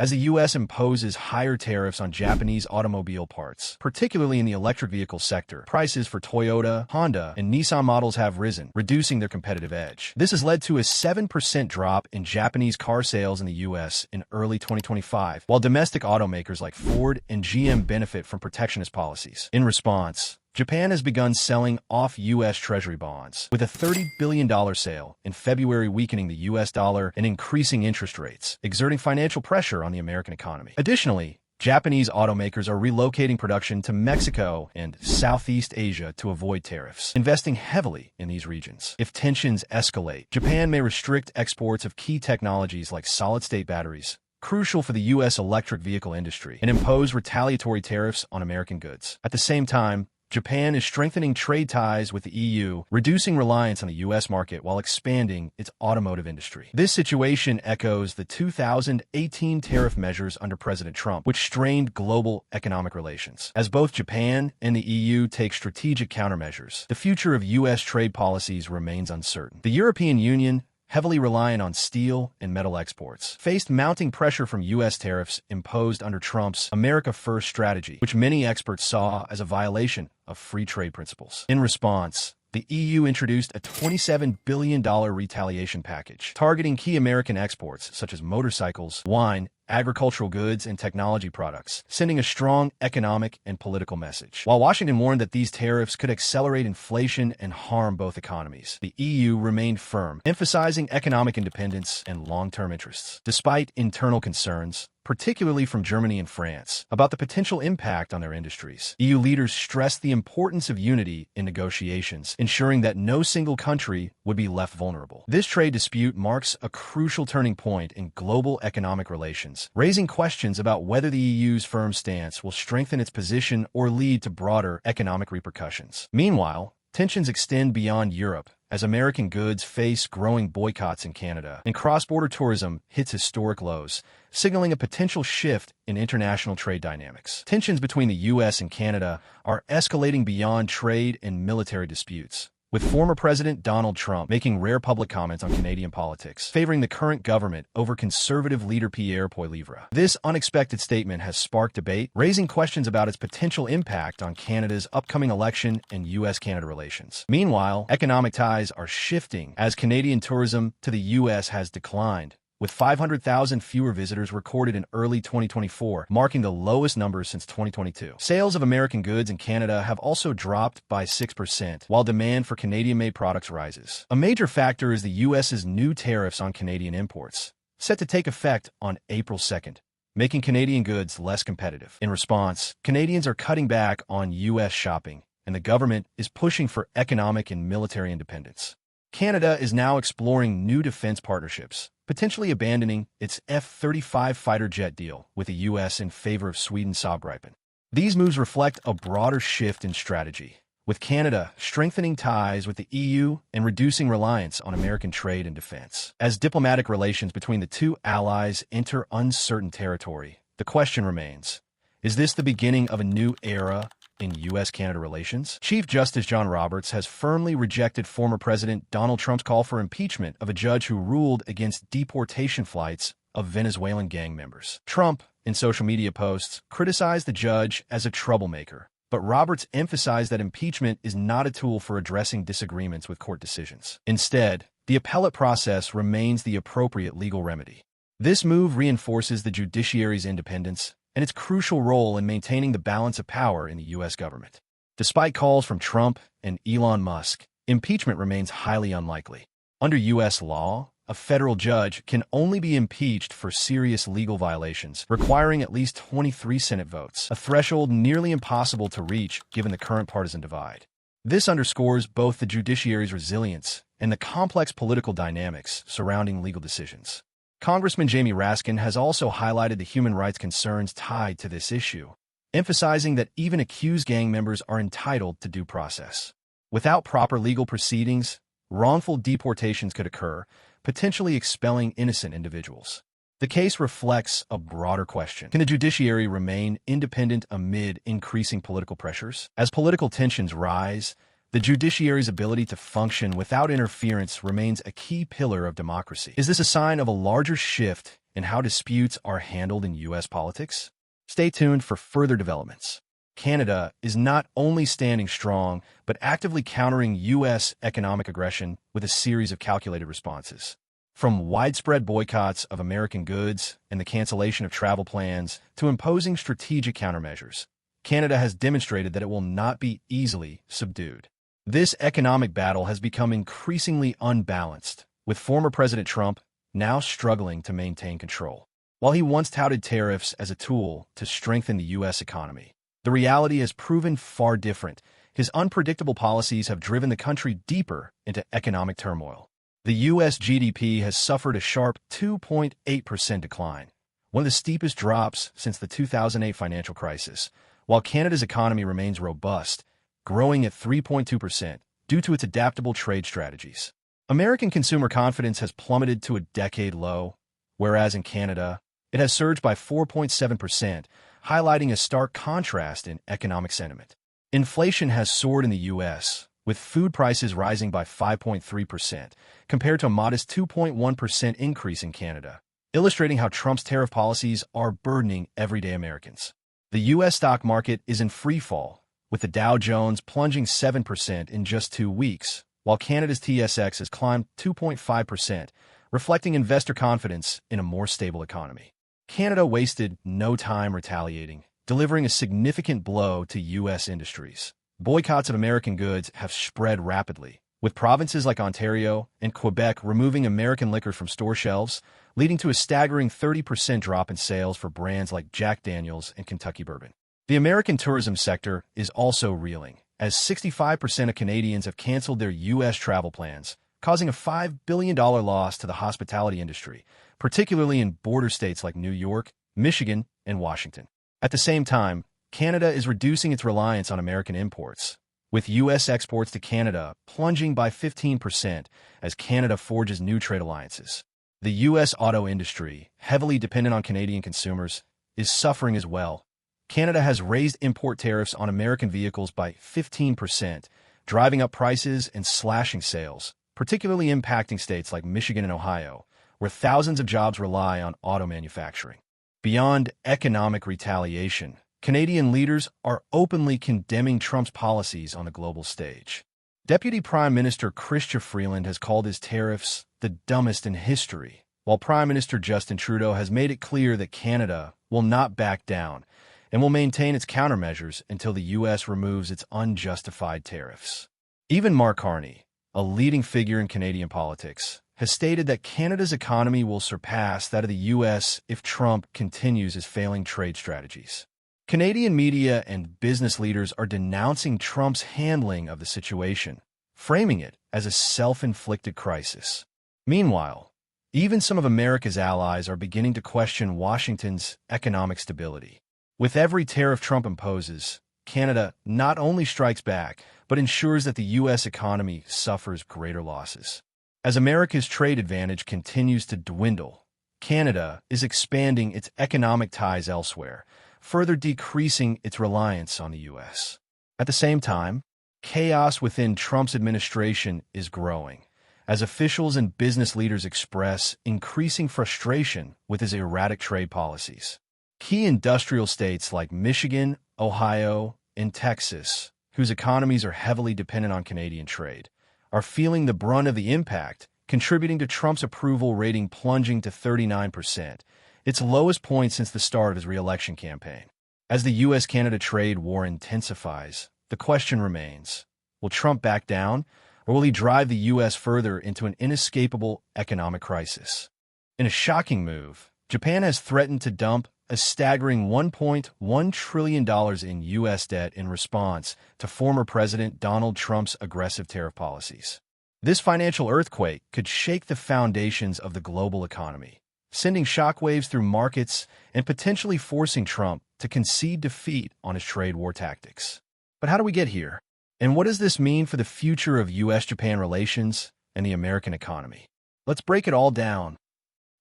as the U.S. imposes higher tariffs on Japanese automobile parts. Particularly in the electric vehicle sector, prices for Toyota, Honda, and Nissan models have risen, reducing their competitive edge. This has led to a 7% drop in Japanese car sales in the U.S. in early 2025, while domestic automakers like Ford and GM benefit from protectionist policies. In response, Japan has begun selling off U.S. Treasury bonds, with a $30 billion sale in February weakening the U.S. dollar and increasing interest rates, exerting financial pressure on the American economy. Additionally, Japanese automakers are relocating production to Mexico and Southeast Asia to avoid tariffs, investing heavily in these regions. If tensions escalate, Japan may restrict exports of key technologies like solid-state batteries, crucial for the U.S. electric vehicle industry, and impose retaliatory tariffs on American goods. At the same time, Japan is strengthening trade ties with the EU, reducing reliance on the U.S. market while expanding its automotive industry. This situation echoes the 2018 tariff measures under President Trump, which strained global economic relations. As both Japan and the EU take strategic countermeasures, the future of U.S. trade policies remains uncertain. The European Union, heavily reliant on steel and metal exports, faced mounting pressure from U.S. tariffs imposed under Trump's America First strategy, which many experts saw as a violation of free trade principles. In response, the EU introduced a $27 billion retaliation package, targeting key American exports such as motorcycles, wine, agricultural goods, and technology products, sending a strong economic and political message. While Washington warned that these tariffs could accelerate inflation and harm both economies, the EU remained firm, emphasizing economic independence and long-term interests. Despite internal concerns, particularly from Germany and France, about the potential impact on their industries, EU leaders stressed the importance of unity in negotiations, ensuring that no single country would be left vulnerable. This trade dispute marks a crucial turning point in global economic relations, raising questions about whether the EU's firm stance will strengthen its position or lead to broader economic repercussions. Meanwhile, tensions extend beyond Europe as American goods face growing boycotts in Canada, and cross-border tourism hits historic lows, signaling a potential shift in international trade dynamics. Tensions between the U.S. and Canada are escalating beyond trade and military disputes, with former President Donald Trump making rare public comments on Canadian politics, favoring the current government over conservative leader Pierre Poilievre. This unexpected statement has sparked debate, raising questions about its potential impact on Canada's upcoming election and U.S.-Canada relations. Meanwhile, economic ties are shifting as Canadian tourism to the U.S. has declined, with 500,000 fewer visitors recorded in early 2024, marking the lowest numbers since 2022. Sales of American goods in Canada have also dropped by 6%, while demand for Canadian-made products rises. A major factor is the U.S.'s new tariffs on Canadian imports, set to take effect on April 2nd, making Canadian goods less competitive. In response, Canadians are cutting back on U.S. shopping, and the government is pushing for economic and military independence. Canada is now exploring new defense partnerships, potentially abandoning its F-35 fighter jet deal with the U.S. in favor of Sweden's Saab Gripen. These moves reflect a broader shift in strategy, with Canada strengthening ties with the EU and reducing reliance on American trade and defense. As diplomatic relations between the two allies enter uncertain territory, the question remains, is this the beginning of a new era in U.S.-Canada relations? Chief Justice John Roberts has firmly rejected former President Donald Trump's call for impeachment of a judge who ruled against deportation flights of Venezuelan gang members. Trump, in social media posts, criticized the judge as a troublemaker, but Roberts emphasized that impeachment is not a tool for addressing disagreements with court decisions. Instead, the appellate process remains the appropriate legal remedy. This move reinforces the judiciary's independence and its crucial role in maintaining the balance of power in the U.S. government. Despite calls from Trump and Elon Musk, impeachment remains highly unlikely. Under U.S. law, a federal judge can only be impeached for serious legal violations, requiring at least 23 Senate votes, a threshold nearly impossible to reach given the current partisan divide. This underscores both the judiciary's resilience and the complex political dynamics surrounding legal decisions. Congressman Jamie Raskin has also highlighted the human rights concerns tied to this issue, emphasizing that even accused gang members are entitled to due process. Without proper legal proceedings, wrongful deportations could occur, potentially expelling innocent individuals. The case reflects a broader question. Can the judiciary remain independent amid increasing political pressures? As political tensions rise, the judiciary's ability to function without interference remains a key pillar of democracy. Is this a sign of a larger shift and how disputes are handled in U.S. politics? Stay tuned for further developments. Canada is not only standing strong, but actively countering U.S. economic aggression with a series of calculated responses. From widespread boycotts of American goods and the cancellation of travel plans to imposing strategic countermeasures, Canada has demonstrated that it will not be easily subdued. This economic battle has become increasingly unbalanced, with former President Trump now struggling to maintain control. While he once touted tariffs as a tool to strengthen the U.S. economy, the reality has proven far different. His unpredictable policies have driven the country deeper into economic turmoil. The U.S. GDP has suffered a sharp 2.8% decline, one of the steepest drops since the 2008 financial crisis, while Canada's economy remains robust, growing at 3.2% due to its adaptable trade strategies. American consumer confidence has plummeted to a decade low, whereas in Canada, it has surged by 4.7%, highlighting a stark contrast in economic sentiment. Inflation has soared in the U.S., with food prices rising by 5.3%, compared to a modest 2.1% increase in Canada, illustrating how Trump's tariff policies are burdening everyday Americans. The U.S. stock market is in free fall, with the Dow Jones plunging 7% in just 2 weeks, while Canada's TSX has climbed 2.5%, reflecting investor confidence in a more stable economy. Canada wasted no time retaliating, delivering a significant blow to U.S. industries. Boycotts of American goods have spread rapidly, with provinces like Ontario and Quebec removing American liquor from store shelves, leading to a staggering 30% drop in sales for brands like Jack Daniel's and Kentucky Bourbon. The American tourism sector is also reeling, as 65% of Canadians have canceled their U.S. travel plans, causing a $5 billion loss to the hospitality industry, particularly in border states like New York, Michigan, and Washington. At the same time, Canada is reducing its reliance on American imports, with U.S. exports to Canada plunging by 15% as Canada forges new trade alliances. The U.S. auto industry, heavily dependent on Canadian consumers, is suffering as well. Canada has raised import tariffs on American vehicles by 15%, driving up prices and slashing sales, particularly impacting states like Michigan and Ohio, where thousands of jobs rely on auto manufacturing. Beyond economic retaliation, Canadian leaders are openly condemning Trump's policies on the global stage. Deputy Prime Minister Chrystia Freeland has called his tariffs the dumbest in history, while Prime Minister Justin Trudeau has made it clear that Canada will not back down and will maintain its countermeasures until the U.S. removes its unjustified tariffs. Even Mark Carney, a leading figure in Canadian politics, has stated that Canada's economy will surpass that of the U.S. if Trump continues his failing trade strategies. Canadian media and business leaders are denouncing Trump's handling of the situation, framing it as a self-inflicted crisis. Meanwhile, even some of America's allies are beginning to question Washington's economic stability. With every tariff Trump imposes, Canada not only strikes back, but ensures that the U.S. economy suffers greater losses. As America's trade advantage continues to dwindle, Canada is expanding its economic ties elsewhere, further decreasing its reliance on the U.S. At the same time, chaos within Trump's administration is growing, as officials and business leaders express increasing frustration with his erratic trade policies. Key industrial states like Michigan, Ohio, and Texas, whose economies are heavily dependent on Canadian trade, are feeling the brunt of the impact, contributing to Trump's approval rating plunging to 39%, its lowest point since the start of his re-election campaign. As the U.S.-Canada trade war intensifies, the question remains, will Trump back down, or will he drive the U.S. further into an inescapable economic crisis? In a shocking move, Japan has threatened to dump a staggering $1.1 trillion in U.S. debt in response to former President Donald Trump's aggressive tariff policies. This financial earthquake could shake the foundations of the global economy, sending shockwaves through markets and potentially forcing Trump to concede defeat on his trade war tactics. But how do we get here? And what does this mean for the future of U.S.-Japan relations and the American economy? Let's break it all down.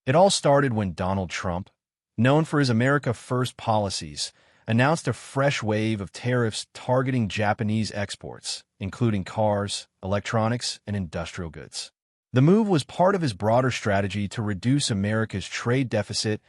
It all started when Donald Trump, known for his America First policies, announced a fresh wave of tariffs targeting Japanese exports, including cars, electronics, and industrial goods. The move was part of his broader strategy to reduce America's trade deficit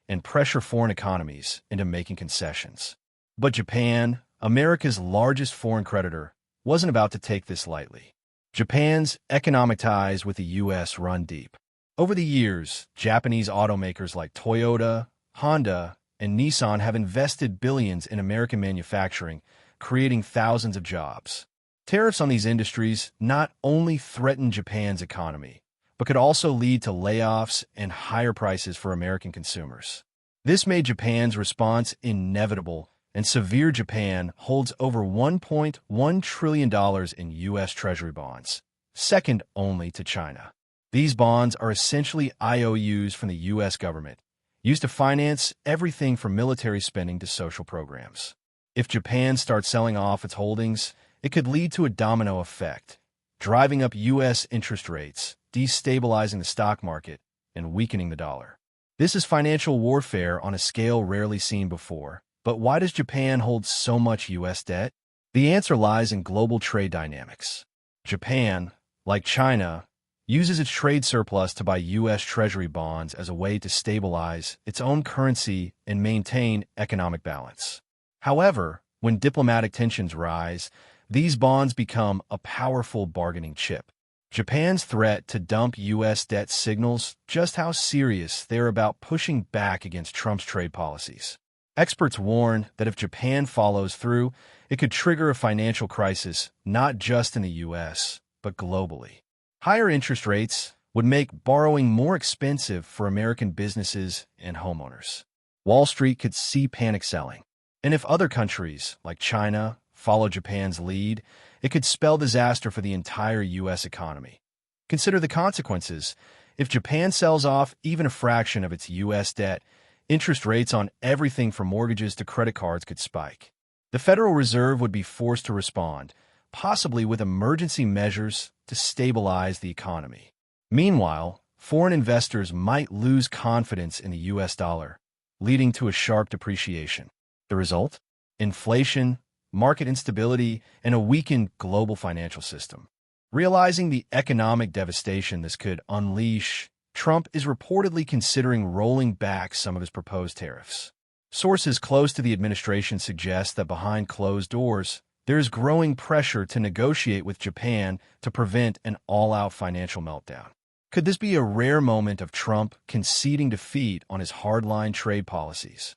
and pressure foreign economies into making concessions. But Japan, America's largest foreign creditor, wasn't about to take this lightly. Japan's economic ties with the U.S. run deep. Over the years, Japanese automakers like Toyota, Honda, and Nissan have invested billions in American manufacturing, creating thousands of jobs. Tariffs on these industries not only threaten Japan's economy, but could also lead to layoffs and higher prices for American consumers. This made Japan's response inevitable, and severe Japan holds over $1.1 trillion in U.S. Treasury bonds, second only to China. These bonds are essentially IOUs from the U.S. government, used to finance everything from military spending to social programs. If Japan starts selling off its holdings, it could lead to a domino effect, driving up U.S. interest rates, destabilizing the stock market, and weakening the dollar. This is financial warfare on a scale rarely seen before. But why does Japan hold so much U.S. debt? The answer lies in global trade dynamics. Japan, like China, uses its trade surplus to buy U.S. Treasury bonds as a way to stabilize its own currency and maintain economic balance. However, when diplomatic tensions rise, these bonds become a powerful bargaining chip. Japan's threat to dump U.S. debt signals just how serious they're about pushing back against Trump's trade policies. Experts warn that if Japan follows through, it could trigger a financial crisis not just in the U.S., but globally. Higher interest rates would make borrowing more expensive for American businesses and homeowners. Wall Street could see panic selling. And if other countries, like China, follow Japan's lead, it could spell disaster for the entire U.S. economy. Consider the consequences. If Japan sells off even a fraction of its U.S. debt, interest rates on everything from mortgages to credit cards could spike. The Federal Reserve would be forced to respond, possibly with emergency measures to stabilize the economy. Meanwhile, foreign investors might lose confidence in the U.S. dollar, leading to a sharp depreciation. The result? Inflation, market instability, and a weakened global financial system. Realizing the economic devastation this could unleash, Trump is reportedly considering rolling back some of his proposed tariffs. Sources close to the administration suggest that behind closed doors, there is growing pressure to negotiate with Japan to prevent an all-out financial meltdown. Could this be a rare moment of Trump conceding defeat on his hardline trade policies?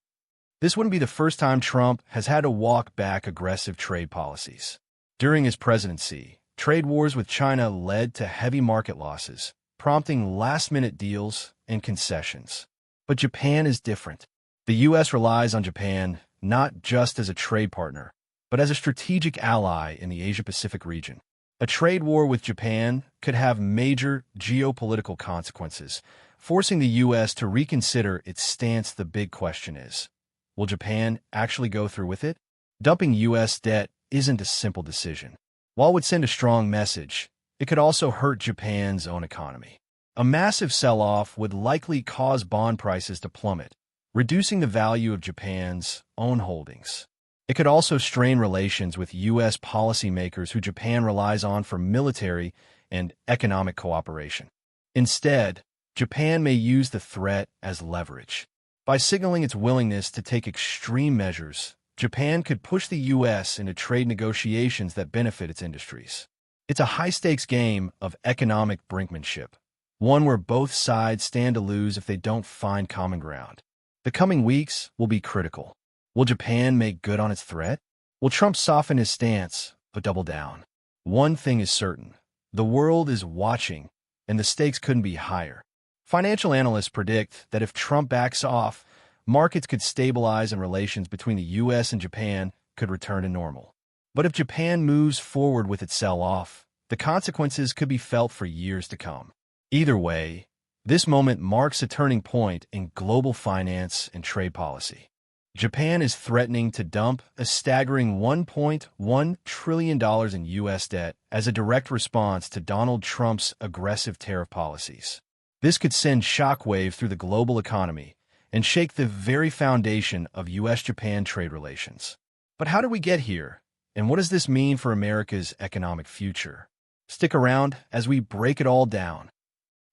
This wouldn't be the first time Trump has had to walk back aggressive trade policies. During his presidency, trade wars with China led to heavy market losses, prompting last-minute deals and concessions. But Japan is different. The U.S. relies on Japan not just as a trade partner, but as a strategic ally in the Asia-Pacific region. A trade war with Japan could have major geopolitical consequences, forcing the U.S. to reconsider its stance. The big question is, will Japan actually go through with it? Dumping U.S. debt isn't a simple decision. While it would send a strong message, it could also hurt Japan's own economy. A massive sell-off would likely cause bond prices to plummet, reducing the value of Japan's own holdings. It could also strain relations with U.S. policymakers who Japan relies on for military and economic cooperation. Instead, Japan may use the threat as leverage. By signaling its willingness to take extreme measures, Japan could push the U.S. into trade negotiations that benefit its industries. It's a high-stakes game of economic brinkmanship, one where both sides stand to lose if they don't find common ground. The coming weeks will be critical. Will Japan make good on its threat? Will Trump soften his stance, but double down? One thing is certain. The world is watching, and the stakes couldn't be higher. Financial analysts predict that if Trump backs off, markets could stabilize and relations between the U.S. and Japan could return to normal. But if Japan moves forward with its sell-off, the consequences could be felt for years to come. Either way, this moment marks a turning point in global finance and trade policy. Japan is threatening to dump a staggering $1.1 trillion in U.S. debt as a direct response to Donald Trump's aggressive tariff policies. This could send shockwaves through the global economy and shake the very foundation of U.S.-Japan trade relations. But how did we get here? And what does this mean for America's economic future? Stick around as we break it all down.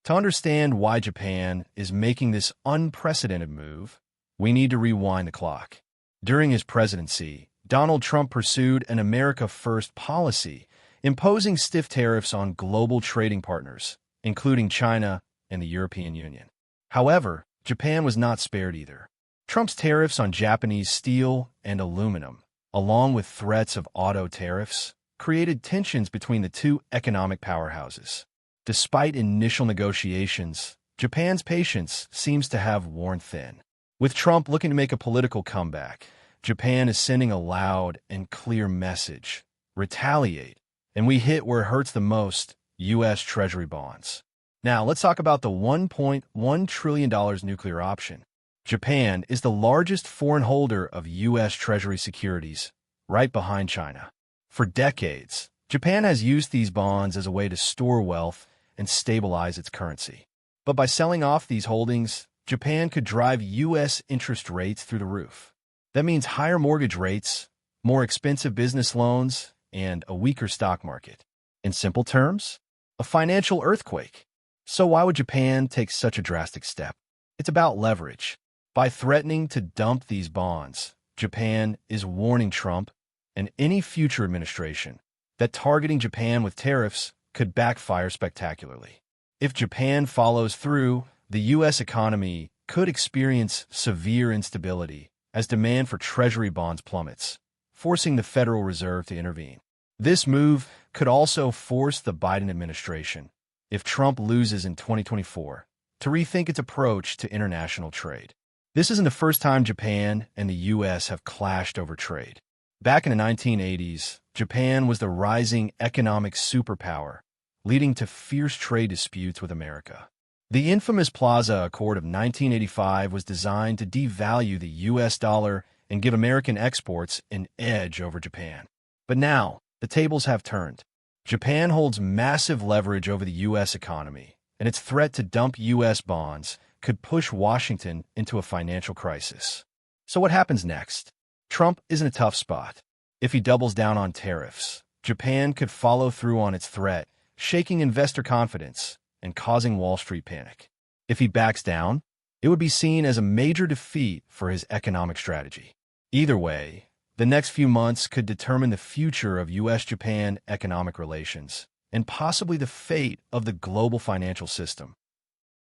To understand why Japan is making this unprecedented move, we need to rewind the clock. During his presidency, Donald Trump pursued an America First policy, imposing stiff tariffs on global trading partners, including China and the European Union. However, Japan was not spared either. Trump's tariffs on Japanese steel and aluminum, along with threats of auto tariffs, created tensions between the two economic powerhouses. Despite initial negotiations, Japan's patience seems to have worn thin. With Trump looking to make a political comeback, Japan is sending a loud and clear message: retaliate, and we hit where it hurts the most: U.S. Treasury bonds. Now, let's talk about the $1.1 trillion nuclear option. Japan is the largest foreign holder of U.S. Treasury securities, right behind China. For decades, Japan has used these bonds as a way to store wealth and stabilize its currency. But by selling off these holdings, Japan could drive U.S. interest rates through the roof. That means higher mortgage rates, more expensive business loans, and a weaker stock market. In simple terms, a financial earthquake. So why would Japan take such a drastic step? It's about leverage. By threatening to dump these bonds, Japan is warning Trump and any future administration that targeting Japan with tariffs could backfire spectacularly. If Japan follows through, the U.S. economy could experience severe instability as demand for Treasury bonds plummets, forcing the Federal Reserve to intervene. This move could also force the Biden administration, if Trump loses in 2024, to rethink its approach to international trade. This isn't the first time Japan and the U.S. have clashed over trade. Back in the 1980s, Japan was the rising economic superpower, leading to fierce trade disputes with America. The infamous Plaza Accord of 1985 was designed to devalue the U.S. dollar and give American exports an edge over Japan. But now, the tables have turned. Japan holds massive leverage over the U.S. economy, and its threat to dump U.S. bonds could push Washington into a financial crisis. So what happens next? Trump is in a tough spot. If he doubles down on tariffs, Japan could follow through on its threat, shaking investor confidence and causing Wall Street panic. If he backs down, it would be seen as a major defeat for his economic strategy. Either way, the next few months could determine the future of U.S.-Japan economic relations and possibly the fate of the global financial system.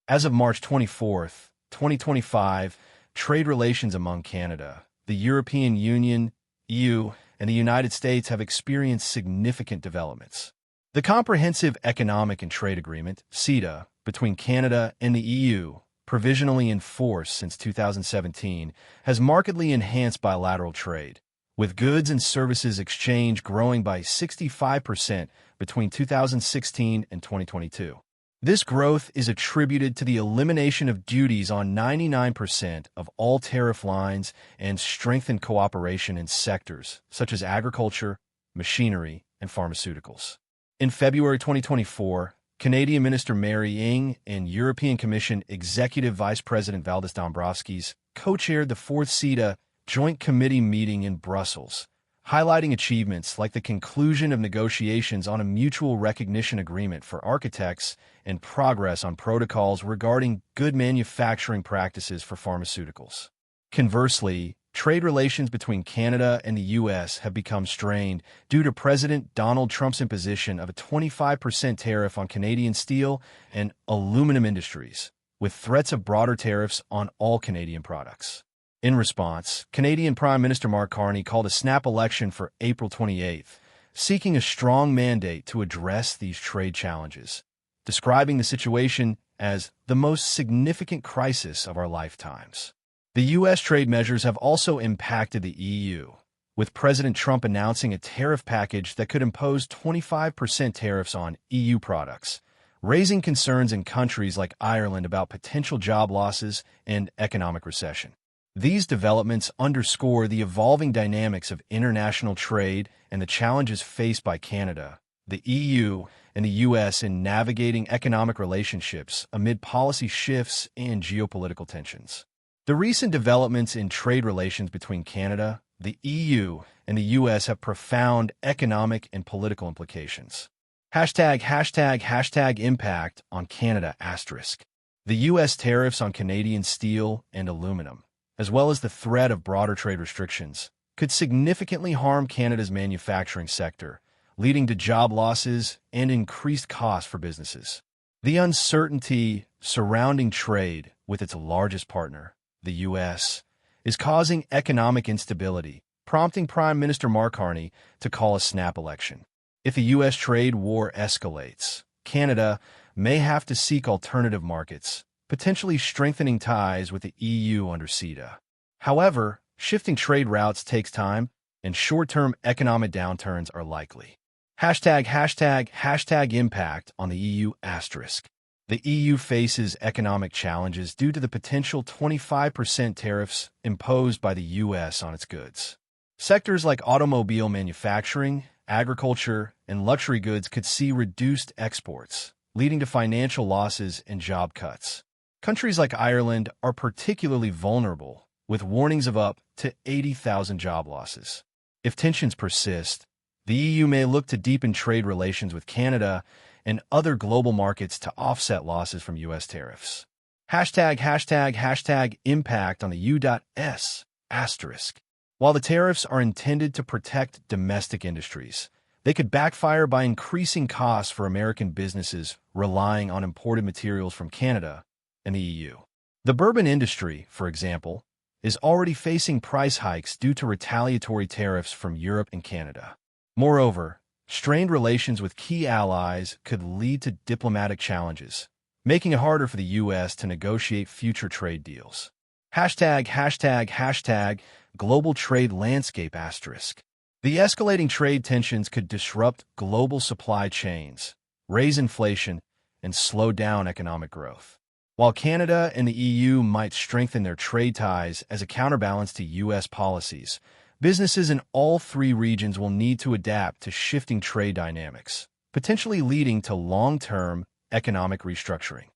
As of March 24, 2025, trade relations among Canada, the European Union, EU, and the United States have experienced significant developments. The Comprehensive Economic and Trade Agreement, CETA, between Canada and the EU, provisionally in force since 2017, has markedly enhanced bilateral trade, with goods and services exchange growing by 65% between 2016 and 2022. This growth is attributed to the elimination of duties on 99% of all tariff lines and strengthened cooperation in sectors such as agriculture, machinery, and pharmaceuticals. In February 2024, Canadian Minister Mary Ng and European Commission Executive Vice President Valdis Dombrovskis co-chaired the fourth CETA Joint Committee meeting in Brussels, highlighting achievements like the conclusion of negotiations on a mutual recognition agreement for architects and progress on protocols regarding good manufacturing practices for pharmaceuticals. Conversely, trade relations between Canada and the U.S. have become strained due to President Donald Trump's imposition of a 25% tariff on Canadian steel and aluminum industries, with threats of broader tariffs on all Canadian products. In response, Canadian Prime Minister Mark Carney called a snap election for April 28th, seeking a strong mandate to address these trade challenges, describing the situation as the most significant crisis of our lifetimes. The U.S. trade measures have also impacted the EU, with President Trump announcing a tariff package that could impose 25% tariffs on EU products, raising concerns in countries like Ireland about potential job losses and economic recession. These developments underscore the evolving dynamics of international trade and the challenges faced by Canada, the EU, and the U.S. in navigating economic relationships amid policy shifts and geopolitical tensions. The recent developments in trade relations between Canada, the EU, and the U.S. have profound economic and political implications. Hashtag impact on Canada asterisk. The U.S. tariffs on Canadian steel and aluminum, as well as the threat of broader trade restrictions, could significantly harm Canada's manufacturing sector, leading to job losses and increased costs for businesses. The uncertainty surrounding trade with its largest partner, the U.S., is causing economic instability, prompting Prime Minister Mark Carney to call a snap election. If the U.S. trade war escalates, Canada may have to seek alternative markets, potentially strengthening ties with the EU under CETA. However, shifting trade routes takes time, and short-term economic downturns are likely. Hashtag impact on the EU asterisk. The EU faces economic challenges due to the potential 25% tariffs imposed by the U.S. on its goods. Sectors like automobile manufacturing, agriculture, and luxury goods could see reduced exports, leading to financial losses and job cuts. Countries like Ireland are particularly vulnerable, with warnings of up to 80,000 job losses. If tensions persist, the EU may look to deepen trade relations with Canada and other global markets to offset losses from U.S. tariffs. Hashtag impact on the U.S. asterisk. While the tariffs are intended to protect domestic industries, they could backfire by increasing costs for American businesses relying on imported materials from Canada and the EU. The bourbon industry, for example, is already facing price hikes due to retaliatory tariffs from Europe and Canada. Moreover, strained relations with key allies could lead to diplomatic challenges, making it harder for the U.S. to negotiate future trade deals. Hashtag global trade landscape asterisk. The escalating trade tensions could disrupt global supply chains, raise inflation, and slow down economic growth. While Canada and the EU might strengthen their trade ties as a counterbalance to U.S. policies, businesses in all three regions will need to adapt to shifting trade dynamics, potentially leading to long-term economic restructuring.